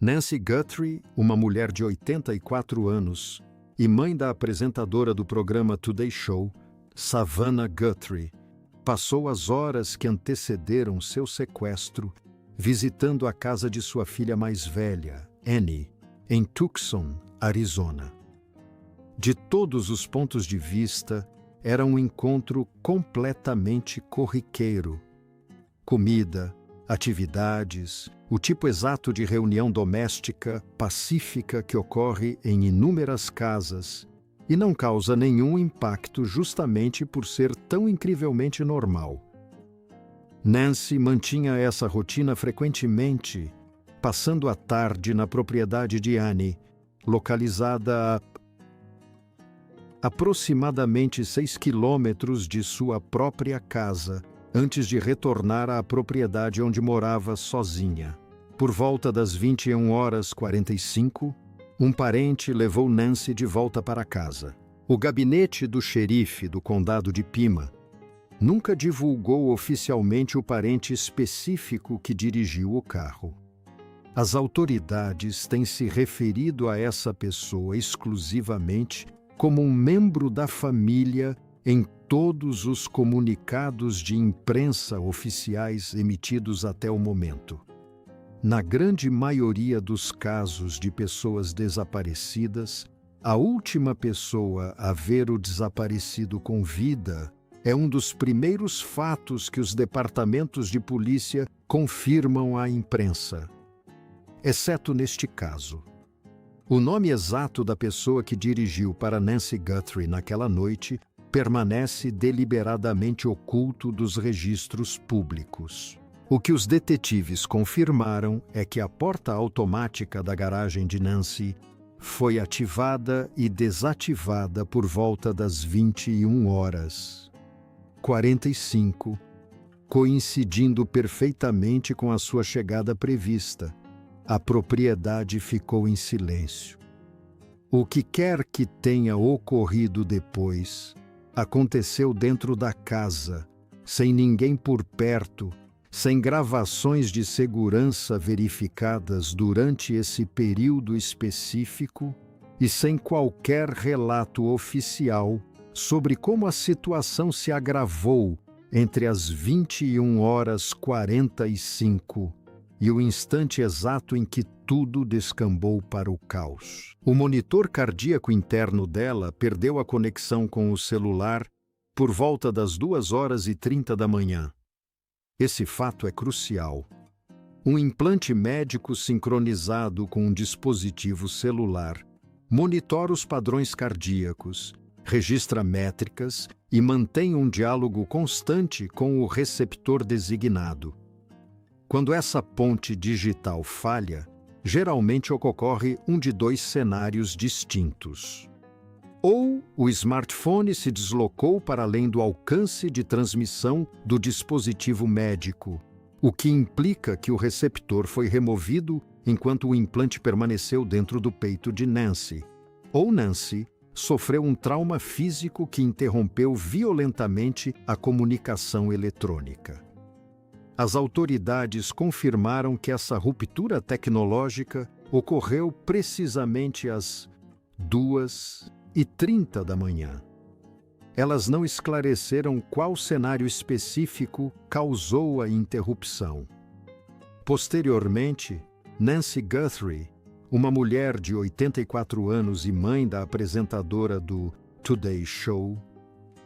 Nancy Guthrie, uma mulher de 84 anos e mãe da apresentadora do programa Today Show, Savannah Guthrie, passou as horas que antecederam seu sequestro visitando a casa de sua filha mais velha, Annie, em Tucson, Arizona. De todos os pontos de vista, era um encontro completamente corriqueiro. Comida, atividades, o tipo exato de reunião doméstica pacífica que ocorre em inúmeras casas e não causa nenhum impacto justamente por ser tão incrivelmente normal. Nancy mantinha essa rotina frequentemente, passando a tarde na propriedade de Annie, localizada a aproximadamente 6 quilômetros de sua própria casa, antes de retornar à propriedade onde morava sozinha. Por volta das 21h45, um parente levou Nancy de volta para casa. O gabinete do xerife do condado de Pima nunca divulgou oficialmente o parente específico que dirigiu o carro. As autoridades têm se referido a essa pessoa exclusivamente como um membro da família em todos os comunicados de imprensa oficiais emitidos até o momento. Na grande maioria dos casos de pessoas desaparecidas, a última pessoa a ver o desaparecido com vida é um dos primeiros fatos que os departamentos de polícia confirmam à imprensa, exceto neste caso. O nome exato da pessoa que dirigiu para Nancy Guthrie naquela noite permanece deliberadamente oculto dos registros públicos. O que os detetives confirmaram é que a porta automática da garagem de Nancy foi ativada e desativada por volta das 21h45, coincidindo perfeitamente com a sua chegada prevista. A propriedade ficou em silêncio. O que quer que tenha ocorrido depois, aconteceu dentro da casa, sem ninguém por perto, sem gravações de segurança verificadas durante esse período específico e sem qualquer relato oficial sobre como a situação se agravou entre as 21h45 e o instante exato em que tudo descambou para o caos. O monitor cardíaco interno dela perdeu a conexão com o celular por volta das 2h30 da manhã. Esse fato é crucial. Um implante médico sincronizado com um dispositivo celular monitora os padrões cardíacos, registra métricas e mantém um diálogo constante com o receptor designado. Quando essa ponte digital falha, geralmente ocorre um de dois cenários distintos. Ou o smartphone se deslocou para além do alcance de transmissão do dispositivo médico, o que implica que o receptor foi removido enquanto o implante permaneceu dentro do peito de Nancy. Ou Nancy sofreu um trauma físico que interrompeu violentamente a comunicação eletrônica. As autoridades confirmaram que essa ruptura tecnológica ocorreu precisamente às 2h30 da manhã. Elas não esclareceram qual cenário específico causou a interrupção. Posteriormente, Nancy Guthrie, uma mulher de 84 anos e mãe da apresentadora do Today Show,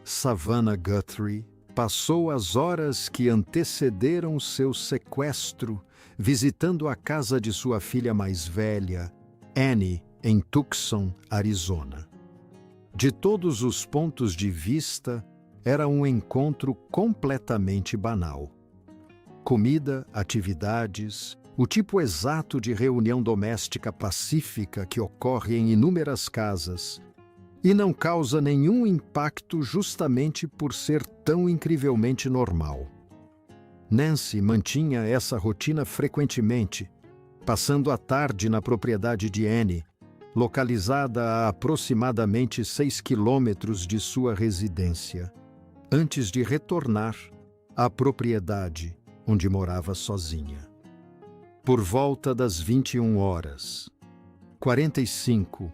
Savannah Guthrie, passou as horas que antecederam seu sequestro visitando a casa de sua filha mais velha, Annie, em Tucson, Arizona. De todos os pontos de vista, era um encontro completamente banal. Comida, atividades, o tipo exato de reunião doméstica pacífica que ocorre em inúmeras casas e não causa nenhum impacto justamente por ser tão incrivelmente normal. Nancy mantinha essa rotina frequentemente, passando a tarde na propriedade de Annie, localizada a aproximadamente 6 quilômetros de sua residência, antes de retornar à propriedade onde morava sozinha. Por volta das 21h45,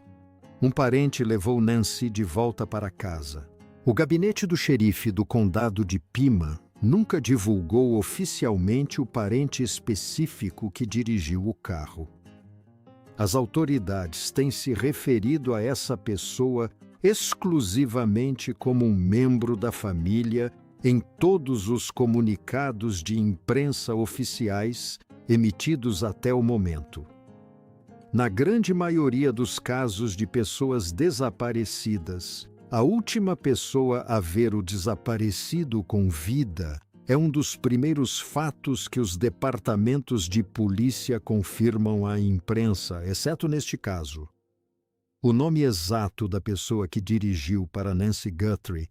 um parente levou Nancy de volta para casa. O gabinete do xerife do condado de Pima nunca divulgou oficialmente o parente específico que dirigiu o carro. As autoridades têm se referido a essa pessoa exclusivamente como um membro da família em todos os comunicados de imprensa oficiais emitidos até o momento. Na grande maioria dos casos de pessoas desaparecidas, a última pessoa a ver o desaparecido com vida é um dos primeiros fatos que os departamentos de polícia confirmam à imprensa, exceto neste caso. O nome exato da pessoa que dirigiu para Nancy Guthrie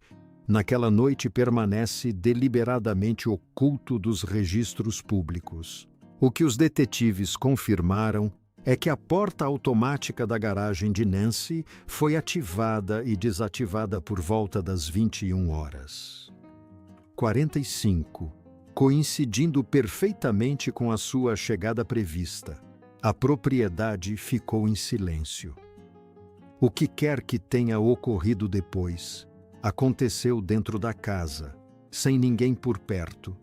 naquela noite permanece deliberadamente oculto dos registros públicos. O que os detetives confirmaram é que a porta automática da garagem de Nancy foi ativada e desativada por volta das 21h45, coincidindo perfeitamente com a sua chegada prevista. A propriedade ficou em silêncio. O que quer que tenha ocorrido depois, aconteceu dentro da casa, sem ninguém por perto,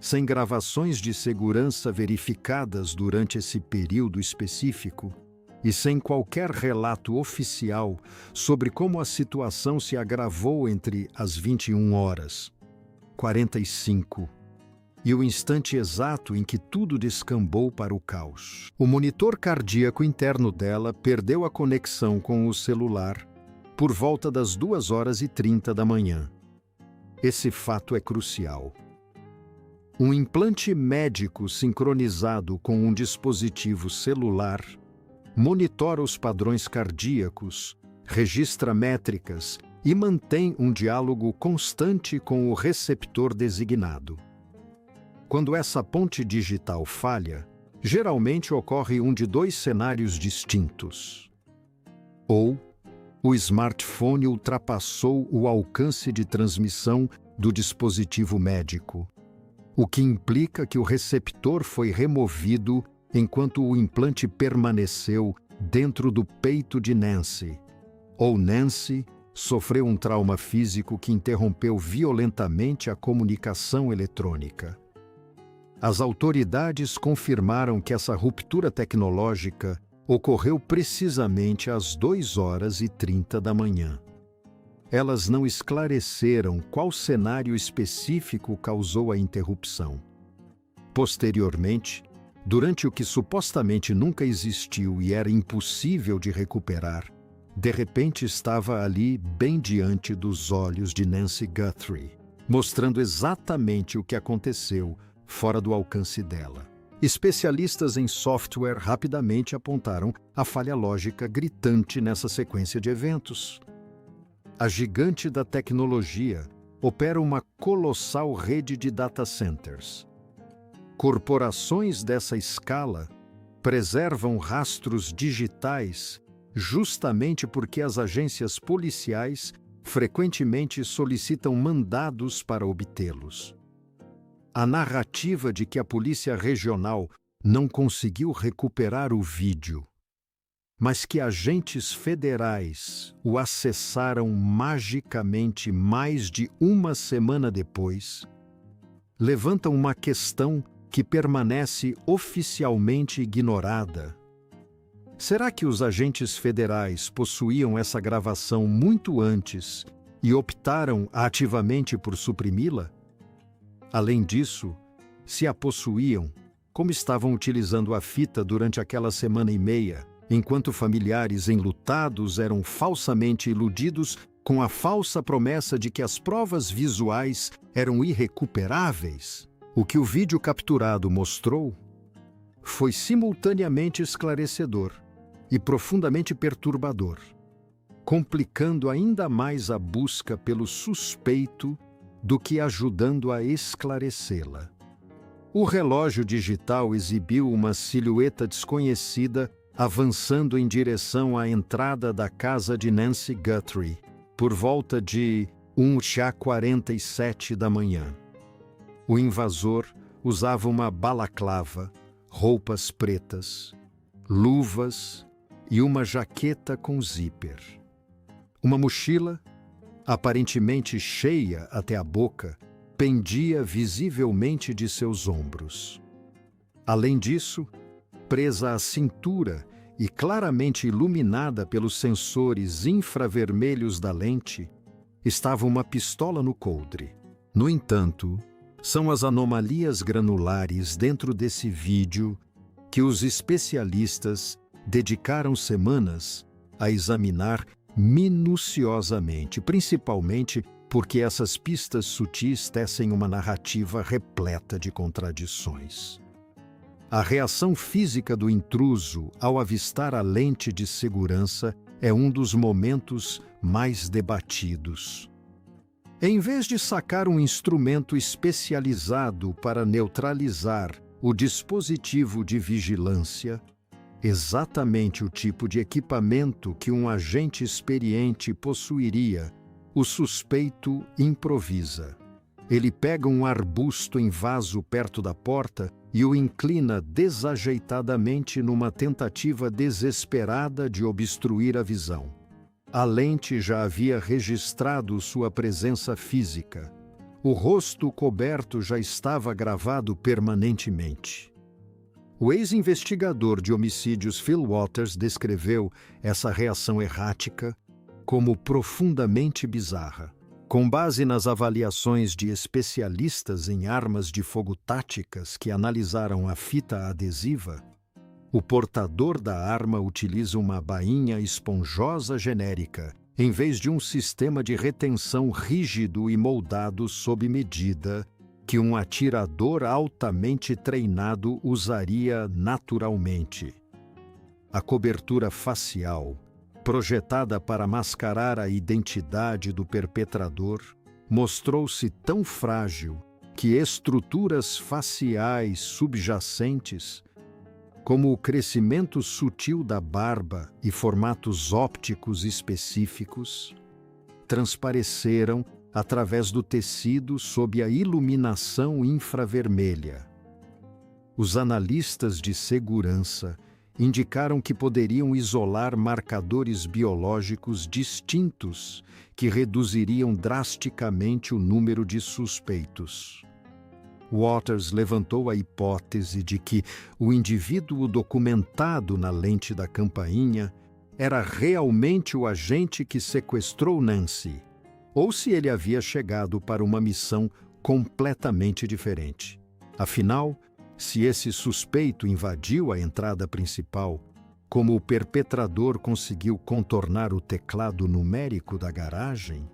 sem gravações de segurança verificadas durante esse período específico e sem qualquer relato oficial sobre como a situação se agravou entre as 21h45 e o instante exato em que tudo descambou para o caos. O monitor cardíaco interno dela perdeu a conexão com o celular por volta das 2h30 da manhã. Esse fato é crucial. Um implante médico sincronizado com um dispositivo celular monitora os padrões cardíacos, registra métricas e mantém um diálogo constante com o receptor designado. Quando essa ponte digital falha, geralmente ocorre um de dois cenários distintos. Ou o smartphone ultrapassou o alcance de transmissão do dispositivo médico, o que implica que o receptor foi removido enquanto o implante permaneceu dentro do peito de Nancy. Ou Nancy sofreu um trauma físico que interrompeu violentamente a comunicação eletrônica. As autoridades confirmaram que essa ruptura tecnológica ocorreu precisamente às 2h30 da manhã. Elas não esclareceram qual cenário específico causou a interrupção. Posteriormente, durante o que supostamente nunca existiu e era impossível de recuperar, de repente estava ali bem diante dos olhos de Nancy Guthrie, mostrando exatamente o que aconteceu fora do alcance dela. Especialistas em software rapidamente apontaram a falha lógica gritante nessa sequência de eventos. A gigante da tecnologia opera uma colossal rede de data centers. Corporações dessa escala preservam rastros digitais justamente porque as agências policiais frequentemente solicitam mandados para obtê-los. A narrativa de que a polícia regional não conseguiu recuperar o vídeo, mas que agentes federais o acessaram magicamente mais de uma semana depois, levanta uma questão que permanece oficialmente ignorada. Será que os agentes federais possuíam essa gravação muito antes e optaram ativamente por suprimi-la? Além disso, se a possuíam, como estavam utilizando a fita durante aquela semana e meia, enquanto familiares enlutados eram falsamente iludidos com a falsa promessa de que as provas visuais eram irrecuperáveis? O que o vídeo capturado mostrou foi simultaneamente esclarecedor e profundamente perturbador, complicando ainda mais a busca pelo suspeito do que ajudando a esclarecê-la. O relógio digital exibiu uma silhueta desconhecida avançando em direção à entrada da casa de Nancy Guthrie, por volta de 1h47 da manhã. O invasor usava uma balaclava, roupas pretas, luvas e uma jaqueta com zíper. Uma mochila, aparentemente cheia até a boca, pendia visivelmente de seus ombros. Além disso, presa à cintura e claramente iluminada pelos sensores infravermelhos da lente, estava uma pistola no coldre. No entanto, são as anomalias granulares dentro desse vídeo que os especialistas dedicaram semanas a examinar minuciosamente, principalmente porque essas pistas sutis tecem uma narrativa repleta de contradições. A reação física do intruso ao avistar a lente de segurança é um dos momentos mais debatidos. Em vez de sacar um instrumento especializado para neutralizar o dispositivo de vigilância, exatamente o tipo de equipamento que um agente experiente possuiria, o suspeito improvisa. Ele pega um arbusto em vaso perto da porta e o inclina desajeitadamente numa tentativa desesperada de obstruir a visão. A lente já havia registrado sua presença física. O rosto coberto já estava gravado permanentemente. O ex-investigador de homicídios Phil Waters descreveu essa reação errática como profundamente bizarra. Com base nas avaliações de especialistas em armas de fogo táticas que analisaram a fita adesiva, o portador da arma utiliza uma bainha esponjosa genérica, em vez de um sistema de retenção rígido e moldado sob medida que um atirador altamente treinado usaria naturalmente. A cobertura facial, projetada para mascarar a identidade do perpetrador, mostrou-se tão frágil que estruturas faciais subjacentes, como o crescimento sutil da barba e formatos ópticos específicos, transpareceram através do tecido sob a iluminação infravermelha. Os analistas de segurança indicaram que poderiam isolar marcadores biológicos distintos que reduziriam drasticamente o número de suspeitos. Waters levantou a hipótese de que o indivíduo documentado na lente da campainha era realmente o agente que sequestrou Nancy, ou se ele havia chegado para uma missão completamente diferente. Afinal, se esse suspeito invadiu a entrada principal, como o perpetrador conseguiu contornar o teclado numérico da garagem?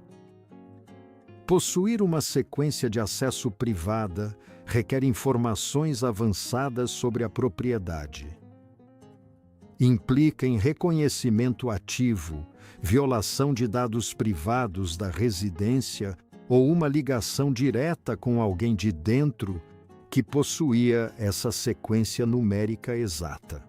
Possuir uma sequência de acesso privada requer informações avançadas sobre a propriedade. Implica em reconhecimento ativo, violação de dados privados da residência ou uma ligação direta com alguém de dentro que possuía essa sequência numérica exata.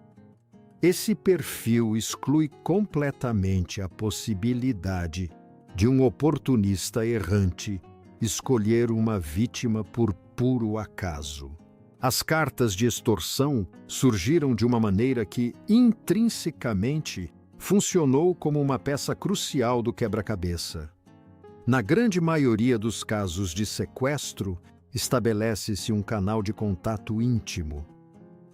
Esse perfil exclui completamente a possibilidade de um oportunista errante escolher uma vítima por puro acaso. As cartas de extorsão surgiram de uma maneira que, intrinsecamente, funcionou como uma peça crucial do quebra-cabeça. Na grande maioria dos casos de sequestro, estabelece-se um canal de contato íntimo.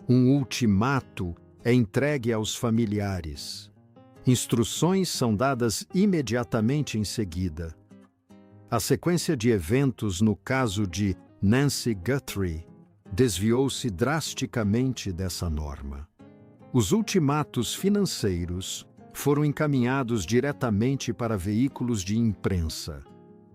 Um ultimato é entregue aos familiares. Instruções são dadas imediatamente em seguida. A sequência de eventos no caso de Nancy Guthrie desviou-se drasticamente dessa norma. Os ultimatos financeiros foram encaminhados diretamente para veículos de imprensa.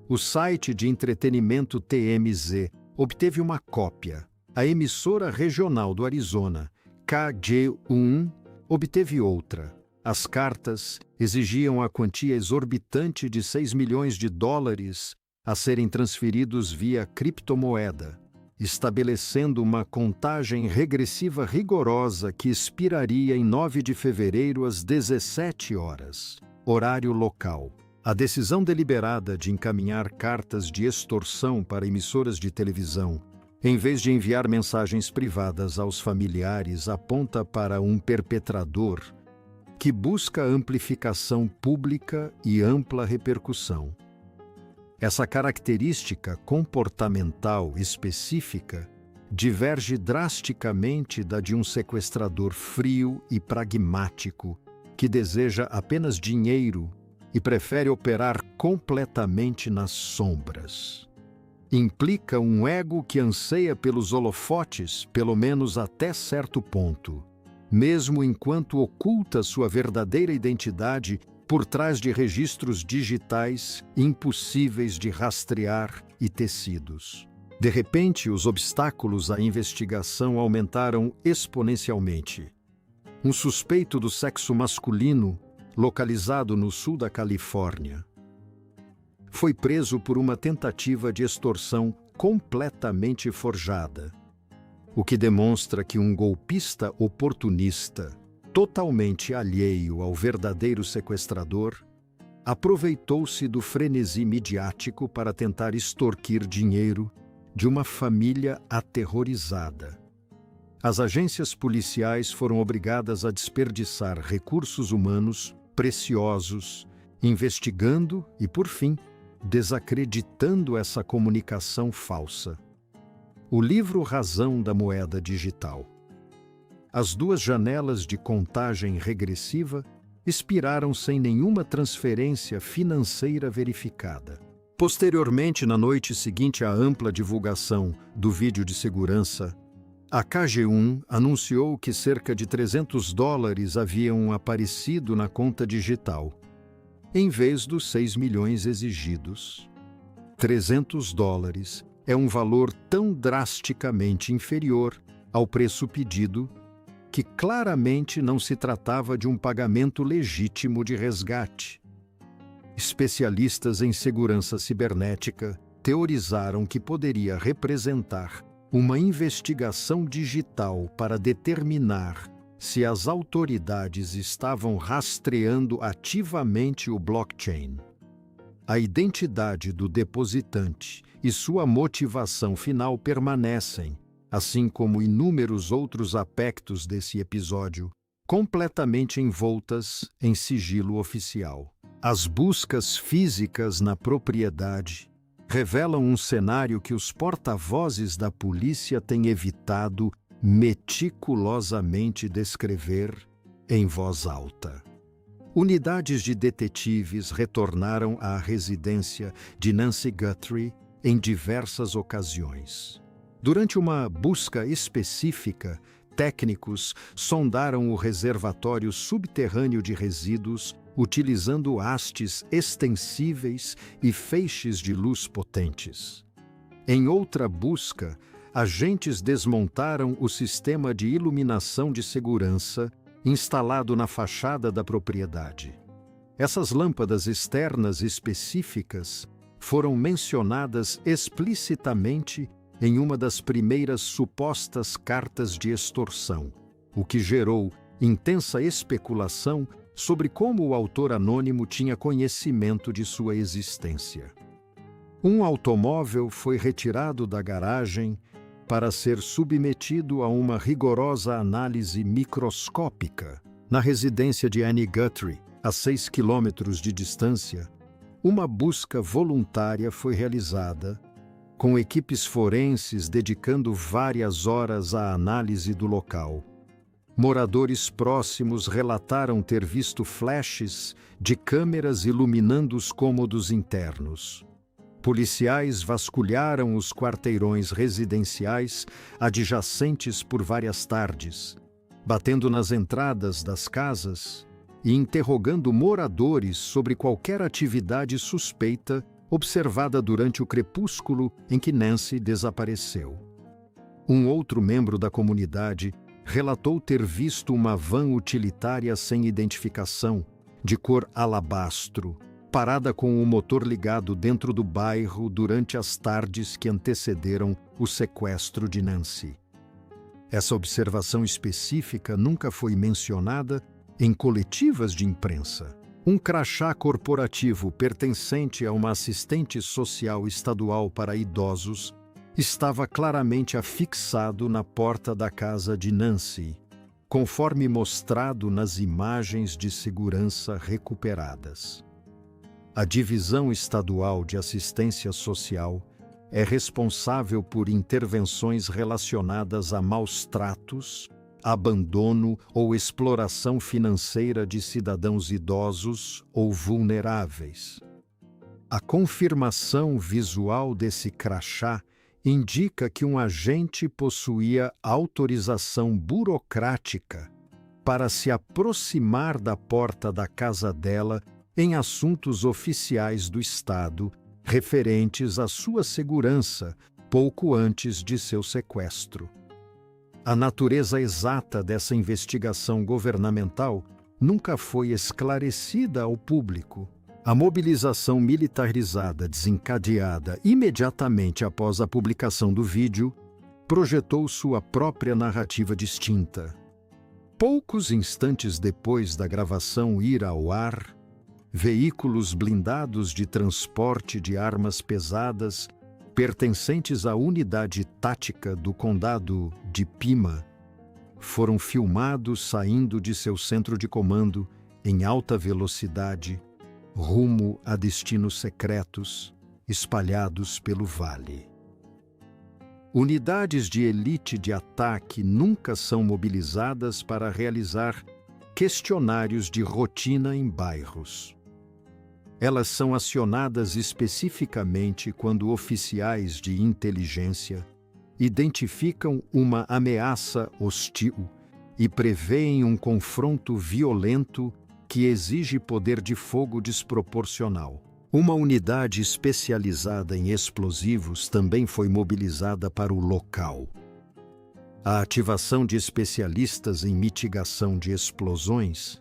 O site de entretenimento TMZ obteve uma cópia. A emissora regional do Arizona, KG1, obteve outra. As cartas exigiam a quantia exorbitante de $6 milhões a serem transferidos via criptomoeda, estabelecendo uma contagem regressiva rigorosa que expiraria em 9 de fevereiro às 17 horas, horário local. A decisão deliberada de encaminhar cartas de extorsão para emissoras de televisão Em vez de enviar mensagens privadas aos familiares, aponta para um perpetrador que busca amplificação pública e ampla repercussão. Essa característica comportamental específica diverge drasticamente da de um sequestrador frio e pragmático que deseja apenas dinheiro e prefere operar completamente nas sombras. Implica um ego que anseia pelos holofotes, pelo menos até certo ponto, mesmo enquanto oculta sua verdadeira identidade por trás de registros digitais impossíveis de rastrear e tecidos. De repente, os obstáculos à investigação aumentaram exponencialmente. Um suspeito do sexo masculino, localizado no sul da Califórnia, foi preso por uma tentativa de extorsão completamente forjada, o que demonstra que um golpista oportunista, totalmente alheio ao verdadeiro sequestrador, aproveitou-se do frenesi midiático para tentar extorquir dinheiro de uma família aterrorizada. As agências policiais foram obrigadas a desperdiçar recursos humanos preciosos, investigando e, por fim, desacreditando essa comunicação falsa. O livro Razão da Moeda Digital. As duas janelas de contagem regressiva expiraram sem nenhuma transferência financeira verificada. Posteriormente, na noite seguinte à ampla divulgação do vídeo de segurança, a KG1 anunciou que cerca de $300 haviam aparecido na conta digital, em vez dos 6 milhões exigidos. $300 é um valor tão drasticamente inferior ao preço pedido que claramente não se tratava de um pagamento legítimo de resgate. Especialistas em segurança cibernética teorizaram que poderia representar uma investigação digital para determinar se as autoridades estavam rastreando ativamente o blockchain. A identidade do depositante e sua motivação final permanecem, assim como inúmeros outros aspectos desse episódio, completamente envoltas em sigilo oficial. As buscas físicas na propriedade revelam um cenário que os porta-vozes da polícia têm evitado meticulosamente descrever em voz alta. Unidades de detetives retornaram à residência de Nancy Guthrie em diversas ocasiões. Durante uma busca específica, técnicos sondaram o reservatório subterrâneo de resíduos utilizando hastes extensíveis e feixes de luz potentes. Em outra busca, agentes desmontaram o sistema de iluminação de segurança instalado na fachada da propriedade. Essas lâmpadas externas específicas foram mencionadas explicitamente em uma das primeiras supostas cartas de extorsão, o que gerou intensa especulação sobre como o autor anônimo tinha conhecimento de sua existência. Um automóvel foi retirado da garagem para ser submetido a uma rigorosa análise microscópica. Na residência de Annie Guthrie, a 6 quilômetros de distância, uma busca voluntária foi realizada, com equipes forenses dedicando várias horas à análise do local. Moradores próximos relataram ter visto flashes de câmeras iluminando os cômodos internos. Policiais vasculharam os quarteirões residenciais adjacentes por várias tardes, batendo nas entradas das casas e interrogando moradores sobre qualquer atividade suspeita observada durante o crepúsculo em que Nancy desapareceu. Um outro membro da comunidade relatou ter visto uma van utilitária sem identificação, de cor alabastro, parada com o motor ligado dentro do bairro durante as tardes que antecederam o sequestro de Nancy. Essa observação específica nunca foi mencionada em coletivas de imprensa. Um crachá corporativo pertencente a uma assistente social estadual para idosos estava claramente afixado na porta da casa de Nancy, conforme mostrado nas imagens de segurança recuperadas. A Divisão Estadual de Assistência Social é responsável por intervenções relacionadas a maus tratos, abandono ou exploração financeira de cidadãos idosos ou vulneráveis. A confirmação visual desse crachá indica que um agente possuía autorização burocrática para se aproximar da porta da casa dela em assuntos oficiais do Estado referentes à sua segurança pouco antes de seu sequestro. A natureza exata dessa investigação governamental nunca foi esclarecida ao público. A mobilização militarizada desencadeada imediatamente após a publicação do vídeo projetou sua própria narrativa distinta. Poucos instantes depois da gravação ir ao ar, veículos blindados de transporte de armas pesadas pertencentes à unidade tática do condado de Pima foram filmados saindo de seu centro de comando em alta velocidade rumo a destinos secretos espalhados pelo vale. Unidades de elite de ataque nunca são mobilizadas para realizar questionários de rotina em bairros. Elas são acionadas especificamente quando oficiais de inteligência identificam uma ameaça hostil e prevêem um confronto violento que exige poder de fogo desproporcional. Uma unidade especializada em explosivos também foi mobilizada para o local. A ativação de especialistas em mitigação de explosões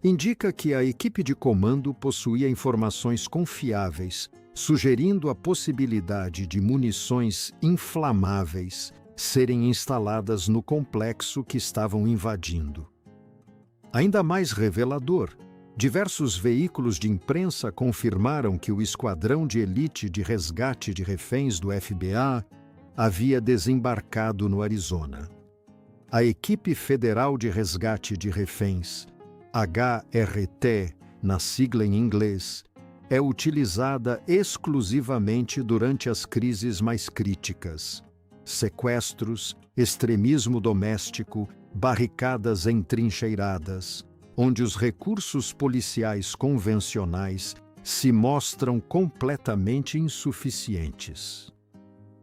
indica que a equipe de comando possuía informações confiáveis, sugerindo a possibilidade de munições inflamáveis serem instaladas no complexo que estavam invadindo. Ainda mais revelador, diversos veículos de imprensa confirmaram que o esquadrão de elite de resgate de reféns do FBA havia desembarcado no Arizona. A equipe federal de resgate de reféns, HRT, na sigla em inglês, é utilizada exclusivamente durante as crises mais críticas: sequestros, extremismo doméstico, barricadas entrincheiradas, onde os recursos policiais convencionais se mostram completamente insuficientes.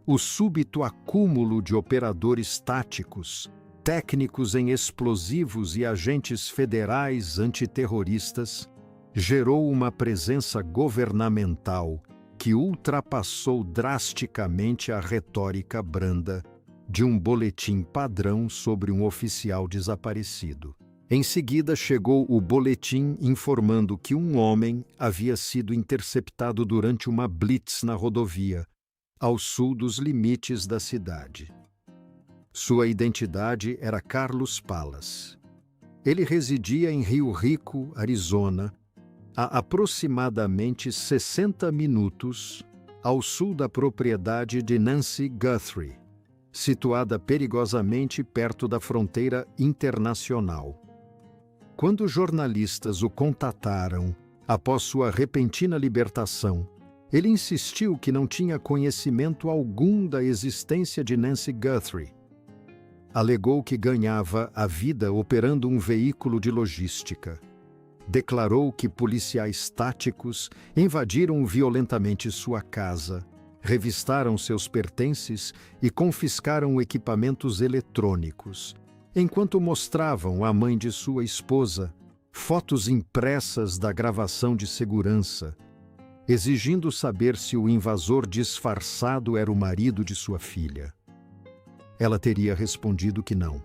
O súbito acúmulo de operadores táticos, técnicos em explosivos e agentes federais antiterroristas gerou uma presença governamental que ultrapassou drasticamente a retórica branda de um boletim padrão sobre um oficial desaparecido. Em seguida chegou o boletim informando que um homem havia sido interceptado durante uma blitz na rodovia, ao sul dos limites da cidade. Sua identidade era Carlos Palas. Ele residia em Rio Rico, Arizona, a aproximadamente 60 minutos ao sul da propriedade de Nancy Guthrie, situada perigosamente perto da fronteira internacional. Quando jornalistas o contataram após sua repentina libertação, ele insistiu que não tinha conhecimento algum da existência de Nancy Guthrie. Alegou que ganhava a vida operando um veículo de logística. Declarou que policiais táticos invadiram violentamente sua casa, revistaram seus pertences e confiscaram equipamentos eletrônicos, enquanto mostravam à mãe de sua esposa fotos impressas da gravação de segurança, exigindo saber se o invasor disfarçado era o marido de sua filha. Ela teria respondido que não.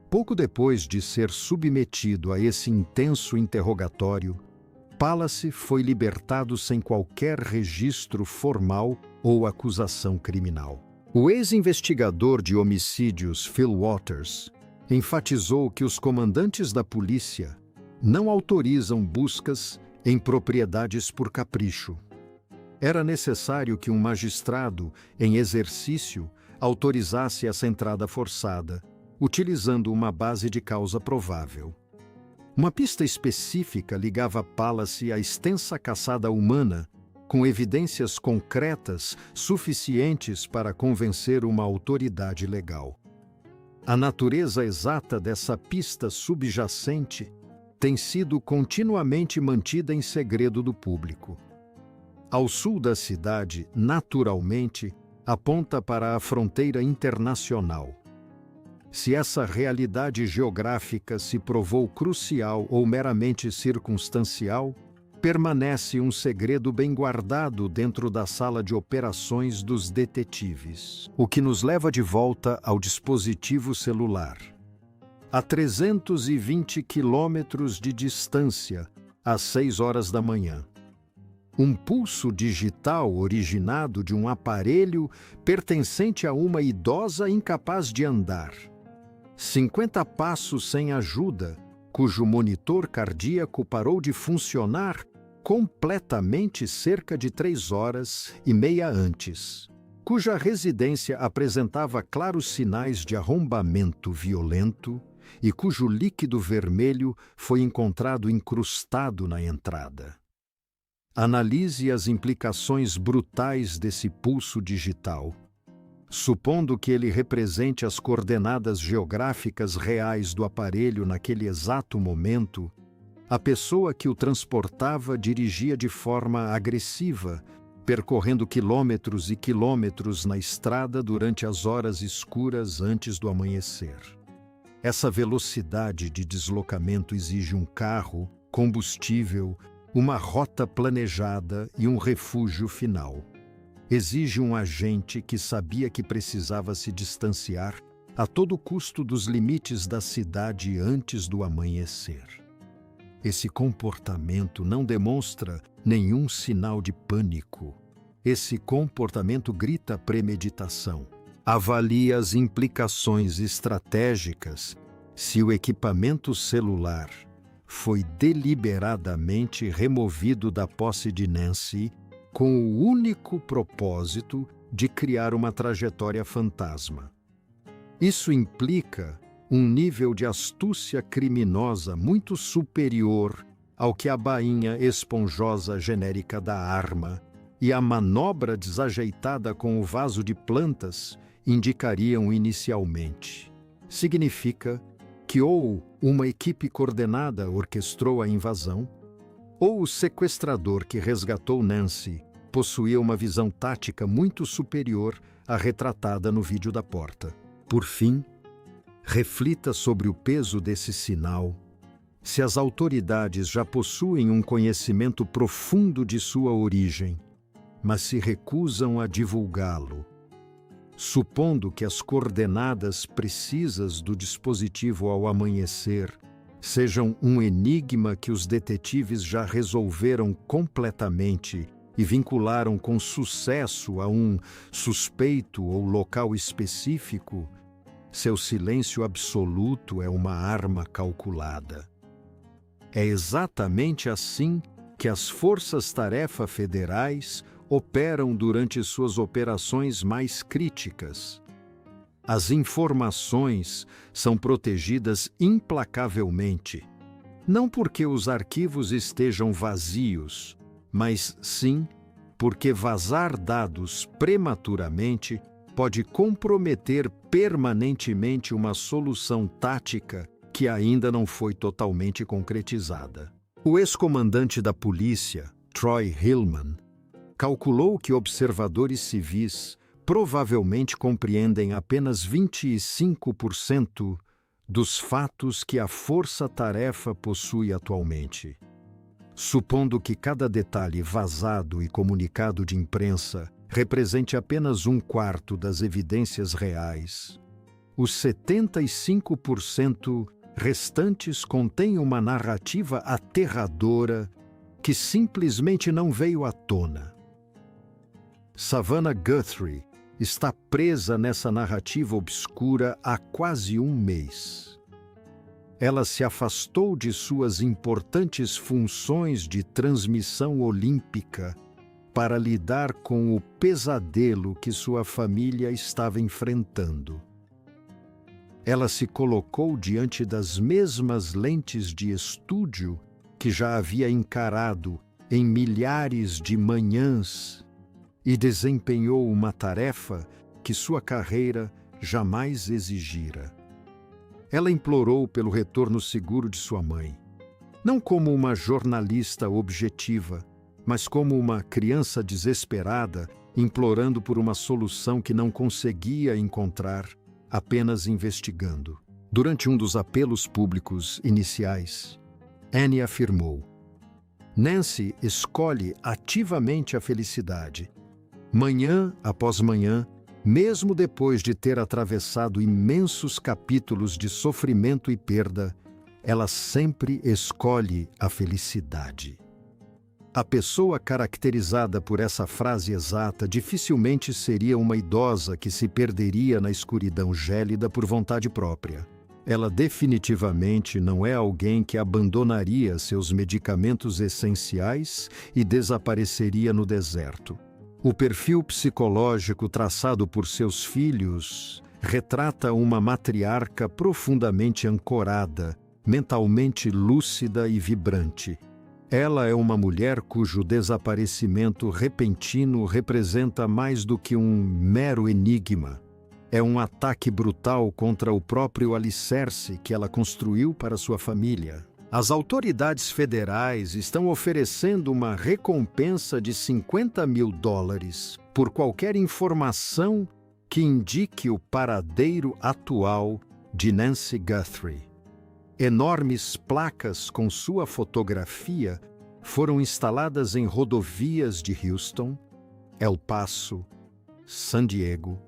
Pouco depois de ser submetido a esse intenso interrogatório, Palace foi libertado sem qualquer registro formal ou acusação criminal. O ex-investigador de homicídios Phil Waters enfatizou que os comandantes da polícia não autorizam buscas em propriedades por capricho. Era necessário que um magistrado, em exercício, autorizasse essa entrada forçada, utilizando uma base de causa provável. Uma pista específica ligava Palace à extensa caçada humana, com evidências concretas suficientes para convencer uma autoridade legal. A natureza exata dessa pista subjacente tem sido continuamente mantida em segredo do público. Ao sul da cidade, naturalmente, aponta para a fronteira internacional. Se essa realidade geográfica se provou crucial ou meramente circunstancial, permanece um segredo bem guardado dentro da sala de operações dos detetives, o que nos leva de volta ao dispositivo celular. A 320 quilômetros de distância, às 6 horas da manhã. Um pulso digital originado de um aparelho pertencente a uma idosa incapaz de andar. 50 passos sem ajuda, cujo monitor cardíaco parou de funcionar completamente cerca de 3 horas e meia antes, cuja residência apresentava claros sinais de arrombamento violento e cujo líquido vermelho foi encontrado incrustado na entrada. Analise as implicações brutais desse pulso digital. Supondo que ele represente as coordenadas geográficas reais do aparelho naquele exato momento, a pessoa que o transportava dirigia de forma agressiva, percorrendo quilômetros e quilômetros na estrada durante as horas escuras antes do amanhecer. Essa velocidade de deslocamento exige um carro, combustível, uma rota planejada e um refúgio final. Exige um agente que sabia que precisava se distanciar a todo custo dos limites da cidade antes do amanhecer. Esse comportamento não demonstra nenhum sinal de pânico. Esse comportamento grita premeditação. Avalia as implicações estratégicas se o equipamento celular foi deliberadamente removido da posse de Nancy com o único propósito de criar uma trajetória fantasma. Isso implica um nível de astúcia criminosa muito superior ao que a bainha esponjosa genérica da arma e a manobra desajeitada com o vaso de plantas indicariam inicialmente. Significa que ou uma equipe coordenada orquestrou a invasão, ou o sequestrador que resgatou Nancy possuía uma visão tática muito superior à retratada no vídeo da porta. Por fim, reflita sobre o peso desse sinal. Se as autoridades já possuem um conhecimento profundo de sua origem, mas se recusam a divulgá-lo, supondo que as coordenadas precisas do dispositivo ao amanhecer sejam um enigma que os detetives já resolveram completamente e vincularam com sucesso a um suspeito ou local específico, seu silêncio absoluto é uma arma calculada. É exatamente assim que as forças-tarefa federais operam durante suas operações mais críticas. As informações são protegidas implacavelmente, não porque os arquivos estejam vazios, mas sim porque vazar dados prematuramente pode comprometer permanentemente uma solução tática que ainda não foi totalmente concretizada. O ex-comandante da polícia, Troy Hillman, calculou que observadores civis provavelmente compreendem apenas 25% dos fatos que a força-tarefa possui atualmente. Supondo que cada detalhe vazado e comunicado de imprensa represente apenas 1/4 das evidências reais, os 75% restantes contêm uma narrativa aterradora que simplesmente não veio à tona. Savannah Guthrie está presa nessa narrativa obscura há quase um mês. Ela se afastou de suas importantes funções de transmissão olímpica para lidar com o pesadelo que sua família estava enfrentando. Ela se colocou diante das mesmas lentes de estúdio que já havia encarado em milhares de manhãs e desempenhou uma tarefa que sua carreira jamais exigira. Ela implorou pelo retorno seguro de sua mãe, não como uma jornalista objetiva, mas como uma criança desesperada implorando por uma solução que não conseguia encontrar, apenas investigando. Durante um dos apelos públicos iniciais, Annie afirmou: Nancy escolhe ativamente a felicidade. Manhã após manhã, mesmo depois de ter atravessado imensos capítulos de sofrimento e perda, ela sempre escolhe a felicidade. A pessoa caracterizada por essa frase exata dificilmente seria uma idosa que se perderia na escuridão gélida por vontade própria. Ela definitivamente não é alguém que abandonaria seus medicamentos essenciais e desapareceria no deserto. O perfil psicológico traçado por seus filhos retrata uma matriarca profundamente ancorada, mentalmente lúcida e vibrante. Ela é uma mulher cujo desaparecimento repentino representa mais do que um mero enigma. É um ataque brutal contra o próprio alicerce que ela construiu para sua família. As autoridades federais estão oferecendo uma recompensa de $50 mil por qualquer informação que indique o paradeiro atual de Nancy Guthrie. Enormes placas com sua fotografia foram instaladas em rodovias de Houston, El Paso, San Diego,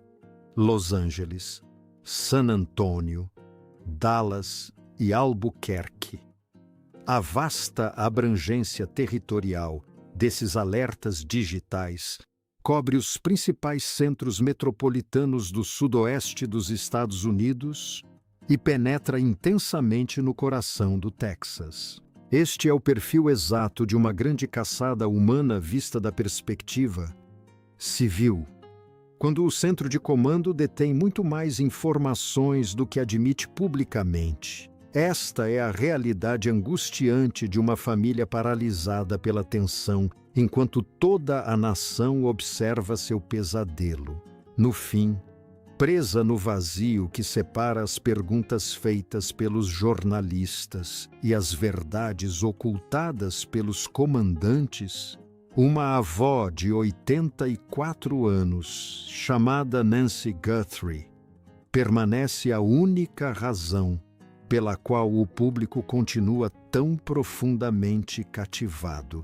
Los Angeles, San Antônio, Dallas e Albuquerque. A vasta abrangência territorial desses alertas digitais cobre os principais centros metropolitanos do sudoeste dos Estados Unidos e penetra intensamente no coração do Texas. Este é o perfil exato de uma grande caçada humana vista da perspectiva civil, quando o centro de comando detém muito mais informações do que admite publicamente. Esta é a realidade angustiante de uma família paralisada pela tensão, enquanto toda a nação observa seu pesadelo. No fim, presa no vazio que separa as perguntas feitas pelos jornalistas e as verdades ocultadas pelos comandantes, uma avó de 84 anos, chamada Nancy Guthrie, permanece a única razão pela qual o público continua tão profundamente cativado.